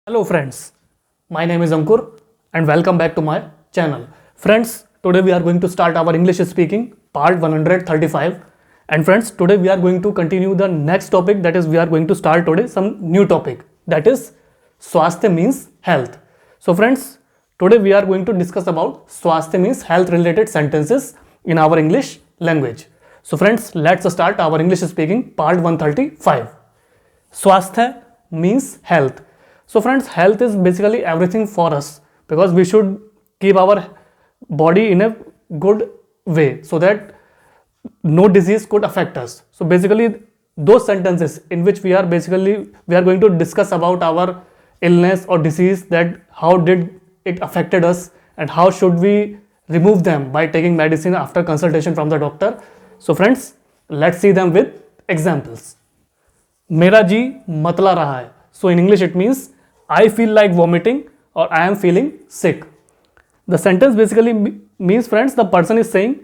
Hello friends, my name is Ankur and welcome back to my channel. Friends, today we are going to start our English speaking part 135 and friends, today we are going to continue the next topic, that is we are going to start today some new topic, that is Swasthya means health. So friends, today we are going to discuss about Swasthya means health related sentences in our English language. So friends, let's start our English speaking part 135. Swasthya means health. So friends, health is basically everything for us because we should keep our body in a good way so that no disease could affect us. So basically those sentences in which we are going to discuss about our illness or disease, that how did it affected us and how should we remove them by taking medicine after consultation from the doctor. So friends, let's see them with examples. मेरा जी मतला रहा है. So in English it means I feel like vomiting or I am feeling sick. The sentence basically means friends, the person is saying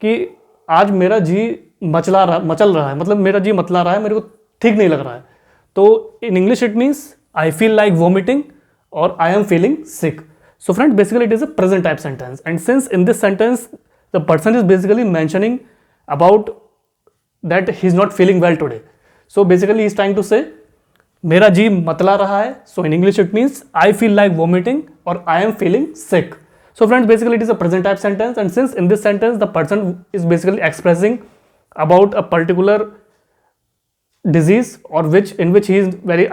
कि आज मेरा जी मचल रहा है, मतलब मेरा जी मतला रहा है, मेरे को ठीक नहीं लग रहा है. तो in English it means I feel like vomiting or I am feeling sick. So friends, basically it is a present type sentence, and since in this sentence the person is basically mentioning about that he is not feeling well today. So basically he is trying to say मेरा जी मतला रहा है. So in English it means I feel like vomiting or I am feeling sick. So friends, basically it is a present type sentence, and since in this sentence the person is basically expressing about a particular disease or in which he is very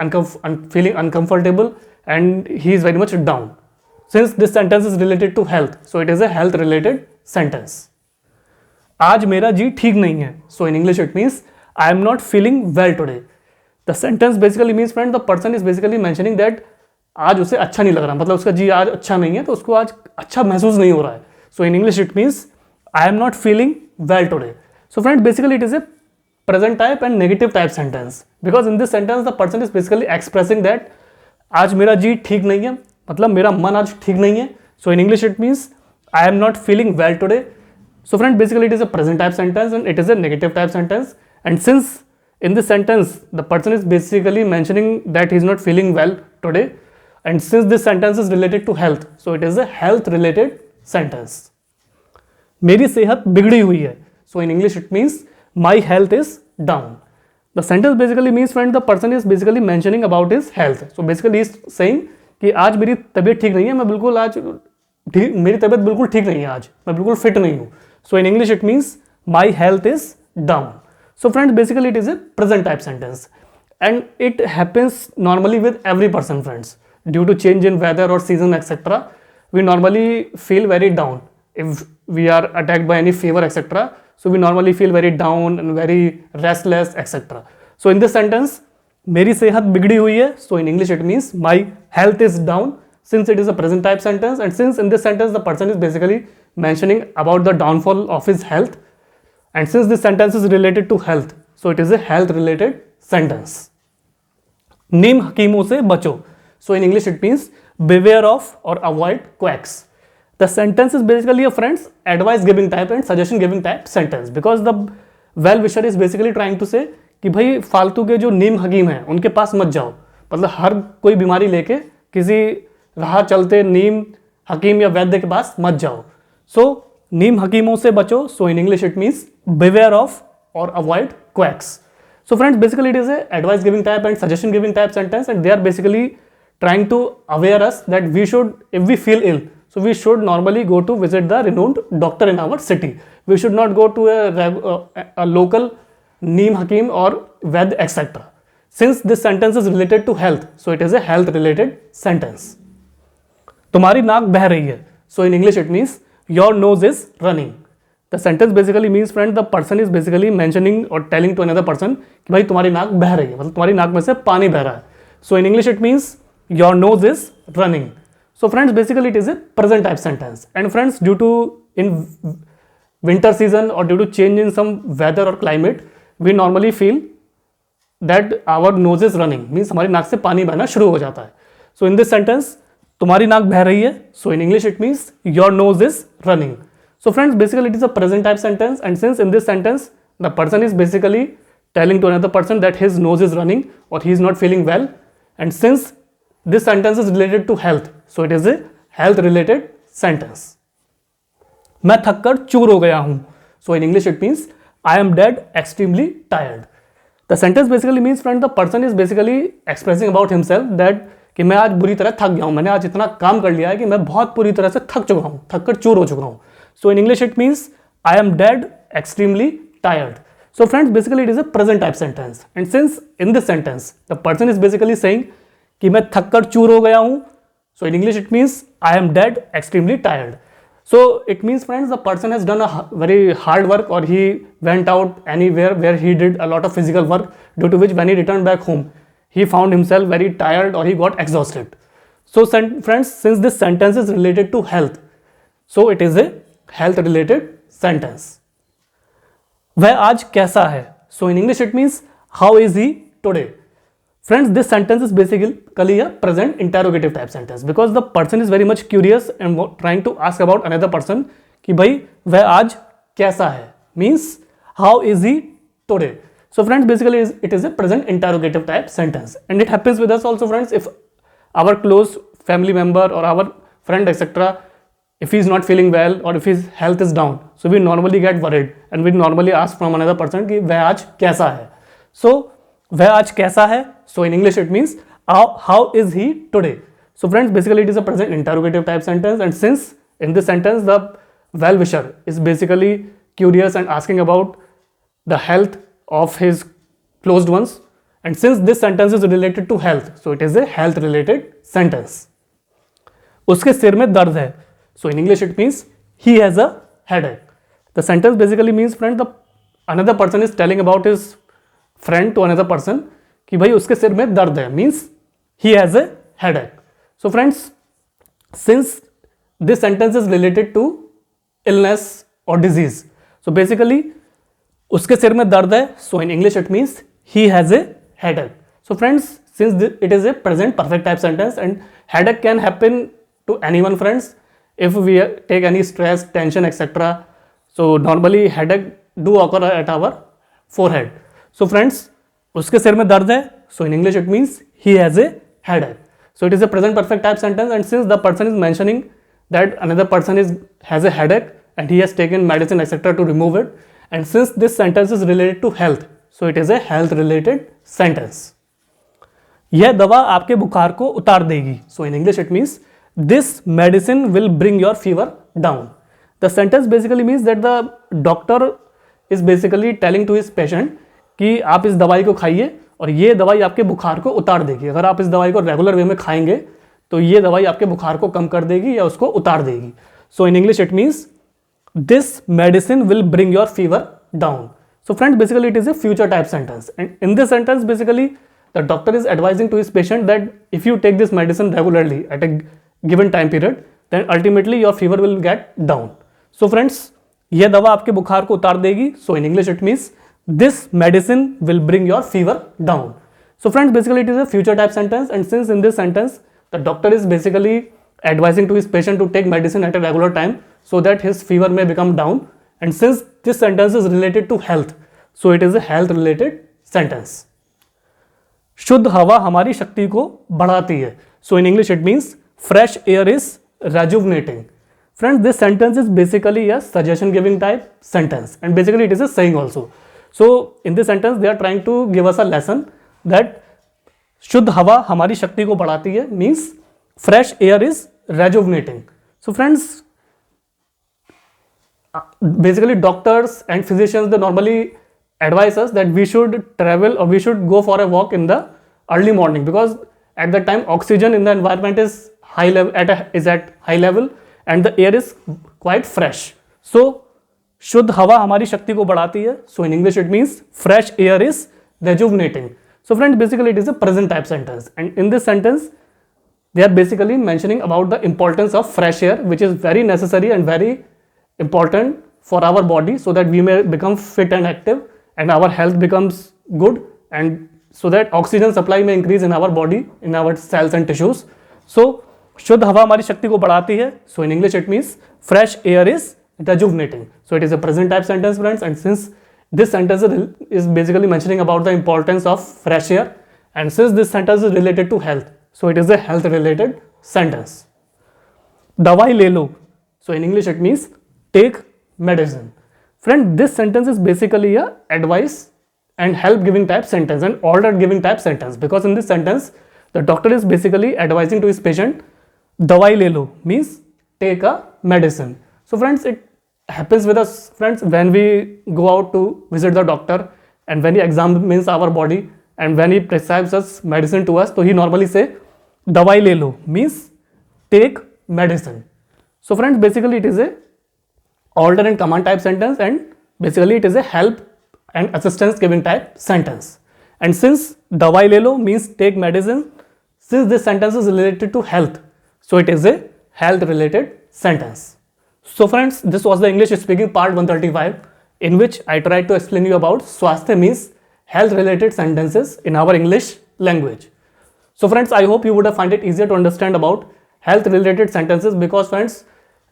feeling uncomfortable and he is very much down. Since this sentence is related to health, so it is a health related sentence. आज मेरा जी ठीक नहीं है. So in English it means I am not feeling well today. The sentence basically means friend, the person is basically mentioning that आज उसे अच्छा नहीं लग रहा, मतलब उसका जी आज अच्छा नहीं है, तो उसको आज अच्छा महसूस नहीं हो रहा है. So in English it means I am not feeling well today. So friend, basically it is a present type and negative type sentence, because in this sentence the person is basically expressing that आज मेरा जी ठीक नहीं है, मतलब मेरा मन आज ठीक नहीं है. So in English it means I am not feeling well today. So friend, basically it is a present type sentence and it is a negative type sentence, and since in this sentence the person is basically mentioning that he is not feeling well today, and since this sentence is related to health, so it is a health related sentence. मेरी सेहत बिगड़ी हुई है. So in English it means my health is down. The sentence basically means friend, the person is basically mentioning about his health. So basically he is saying कि आज मेरी तबीयत ठीक नहीं है, मैं बिल्कुल आज मेरी तबीयत बिल्कुल ठीक नहीं है, आज मैं बिल्कुल फिट नहीं हूँ. So in English it means my health is down. So friends, basically it is a present type sentence and it happens normally with every person friends. Due to change in weather or season etc., we normally feel very down. If we are attacked by any fever etc., so we normally feel very down and very restless etc. So in this sentence, मेरी सेहत बिगड़ी हुई है. So in English it means my health is down, since it is a present type sentence, and since in this sentence the person is basically mentioning about the downfall of his health, and since this sentence is related to health, so it is a health related sentence. नीम हकीमों से बचो. So in English it means beware of or avoid quacks. The sentence is basically a friends advice giving type and suggestion giving type sentence, because the well wisher is basically trying to say कि भाई फालतू के जो नीम हकीम हैं उनके पास मत जाओ, मतलब हर कोई बीमारी लेके किसी राह चलते नीम हकीम या वैद्य के पास मत जाओ. So नीम हकीमों से बचो. So in English it means beware of or avoid quacks. So friends, basically it is a advice giving type and suggestion giving type sentence, and they are basically trying to aware us that we should, if we feel ill, so we should normally go to visit the renowned doctor in our city. We should not go to a local neem hakim or ved etc. Since this sentence is related to health, so it is a health related sentence. तुम्हारी नाक बह रही है. So in English it means your nose is running. The sentence basically means friend, the person is basically mentioning or telling to another person कि भाई तुम्हारी नाक बह रही है, मतलब तुम्हारी नाक में से पानी बह रहा है. So in English it means your nose is running. So friends, basically it is a present type sentence, and friends, due to in winter season or due to change in some weather or climate, we normally feel that our nose is running, means हमारी नाक से पानी बहना शुरू हो जाता है. So in this sentence, तुम्हारी नाक बह रही है. So in English it means your nose is running. So friends, basically it is a present type sentence, and since in this sentence the person is basically telling to another person that his nose is running or he is not feeling well, and since this sentence is related to health, so it is a health related sentence. मैं थक कर चूर हो गया हूं, so in English it means I am dead extremely tired. The sentence basically means friend the person is basically expressing about himself that कि मैं आज बुरी तरह थक गया हूं, मैंने आज इतना काम कर लिया है कि मैं बहुत बुरी तरह से थक चुका हूं, थक कर चूर हो चुका हूं. So in English it means I am dead extremely tired. So friends, basically it is a present type sentence, and since in this sentence the person is basically saying कि मैं थक कर चूर हो गया हूं, so in English it means I am dead extremely tired. So it means friends the person has done a very hard work, or he went out anywhere where he did a lot of physical work, due to which when he returned back home he found himself very tired or he got exhausted. So friends, since this sentence is related to health, so it is a health related sentence. वह आज कैसा है, so in English it means how is he today. Friends, this sentence is basically a present interrogative type sentence because the person is very much curious and trying to ask about another person कि भाई वह आज कैसा है means how is he today. So friends, basically it is a present interrogative type sentence, and it happens with us also friends. If our close family member or our friend etc, if he is not feeling well or if his health is down, so we normally get worried and we normally ask from another person कि वह आज कैसा है. So वह आज कैसा है, so in English it means how is he today. So friends, basically it is a present interrogative type sentence, and since in this sentence the well-wisher is basically curious and asking about the health of his closed ones, and since this sentence is related to health, so it is a health related sentence. उसके सिर में दर्द है, so in English it means he has a headache. The sentence basically means friend the another person is telling about his friend to another person कि भाई उसके सिर में दर्द है means he has a headache. So friends, since this sentence is related to illness or disease, so basically उसके सिर में दर्द है, so in English it means he has a headache. So friends, since it is a present perfect type sentence, and headache can happen to anyone friends if we take any stress, tension etc. So normally headache do occur at our forehead. So friends, उसके सिर में दर्द है, so in English it means he has a headache. So it is a present perfect type sentence, and since the person is mentioning that another person has a headache and he has taken medicine etc to remove it, and since this sentence is related to health, so it is a health related sentence. यह दवा आपके बुखार को उतार देगी, so in English it means this medicine will bring your fever down. The sentence basically means that the doctor is basically telling to his patient कि आप इस दवाई को खाइए और ये दवाई आपके बुखार को उतार देगी. अगर आप इस दवाई को रेगुलर वे में खाएंगे तो ये दवाई आपके बुखार को कम कर देगी या उसको उतार देगी. So in English it means this medicine will bring your fever down. So friends, basically it is a future type sentence, and in this sentence basically the doctor is advising to his patient that if you take this medicine regularly at a given time period, then ultimately your fever will get down. So friends, यह दवा आपके बुखार को उतार देगी, so in English it means this medicine will bring your fever down. So friends, basically it is a future type sentence, and since in this sentence the doctor is basically advising to his patient to take medicine at a regular time so that his fever may become down, and since this sentence is related to health, so it is a health related sentence. शुद्ध हवा हमारी शक्ति को बढ़ाती है, so in English it means fresh air is rejuvenating. Friends, this sentence is basically a suggestion giving type sentence, and basically it is a saying also. So in this sentence they are trying to give us a lesson that शुद्ध हवा हमारी शक्ति को बढ़ाती है means fresh air is rejuvenating. So friends, basically doctors and physicians, they normally advise us that we should travel or we should go for a walk in the early morning, because at that time oxygen in the environment is high level at high level and the air is quite fresh. So शुद्ध हवा हमारी शक्ति को बढ़ाती है, so in English it means fresh air is rejuvenating. So friends, basically it is a present type sentence, and in this sentence they are basically mentioning about the importance of fresh air, which is very necessary and very important for our body so that we may become fit and active and our health becomes good, and so that oxygen supply may increase in our body, in our cells and tissues. So शुद्ध हवा हमारी शक्ति को बढ़ाती है, so in English it means fresh air is rejuvenating. So it is a present type sentence friends, and since this sentence is basically mentioning about the importance of fresh air, and since this sentence is related to health, So it is a health related sentence. Dawai le lo. So in English it means take medicine. Friend, this sentence is basically a advice and help giving type sentence and order giving type sentence, because in this sentence the doctor is basically advising to his patient, dawai le lo means take a medicine. So friends, it happens with us friends when we go out to visit the doctor and when he examines our body and when he prescribes us medicine to us, so he normally say dawai le lo means take medicine. So friends, basically it is a order and command type sentence, and basically it is a help and assistance giving type sentence. And since dawai le lo means take medicine, since this sentence is related to health, so it is a health related sentence. So friends, this was the English speaking part 135, in which I tried to explain you about swasthya means health related sentences in our English language. So friends, I hope you would have find it easier to understand about health related sentences, because friends,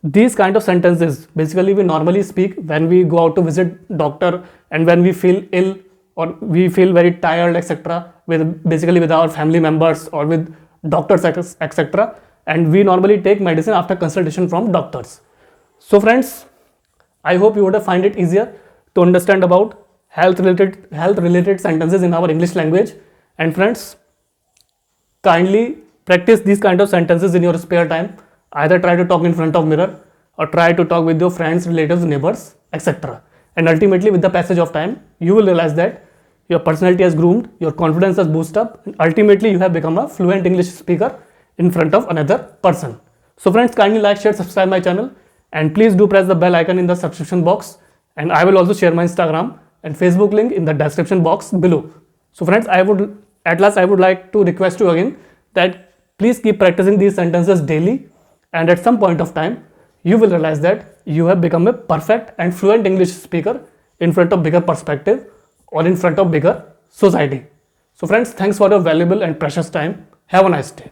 these kind of sentences basically we normally speak when we go out to visit doctor and when we feel ill or we feel very tired, etc., with basically with our family members or with doctors, etc., and we normally take medicine after consultation from doctors. So friends, I hope you would have find it easier to understand about health related sentences in our English language. And friends, kindly practice these kind of sentences in your spare time. Either try to talk in front of mirror or try to talk with your friends, relatives, neighbors, etc. And ultimately, with the passage of time, you will realize that your personality has groomed, your confidence has boosted up, and ultimately you have become a fluent English speaker in front of another person. So friends, kindly like, share, subscribe my channel, and please do press the bell icon in the subscription box, and I will also share my Instagram and Facebook link in the description box below. So friends, I would like to request you again that please keep practicing these sentences daily, and at some point of time you will realize that you have become a perfect and fluent English speaker in front of bigger perspective or in front of bigger society. So friends, thanks for your valuable and precious time. Have a nice day.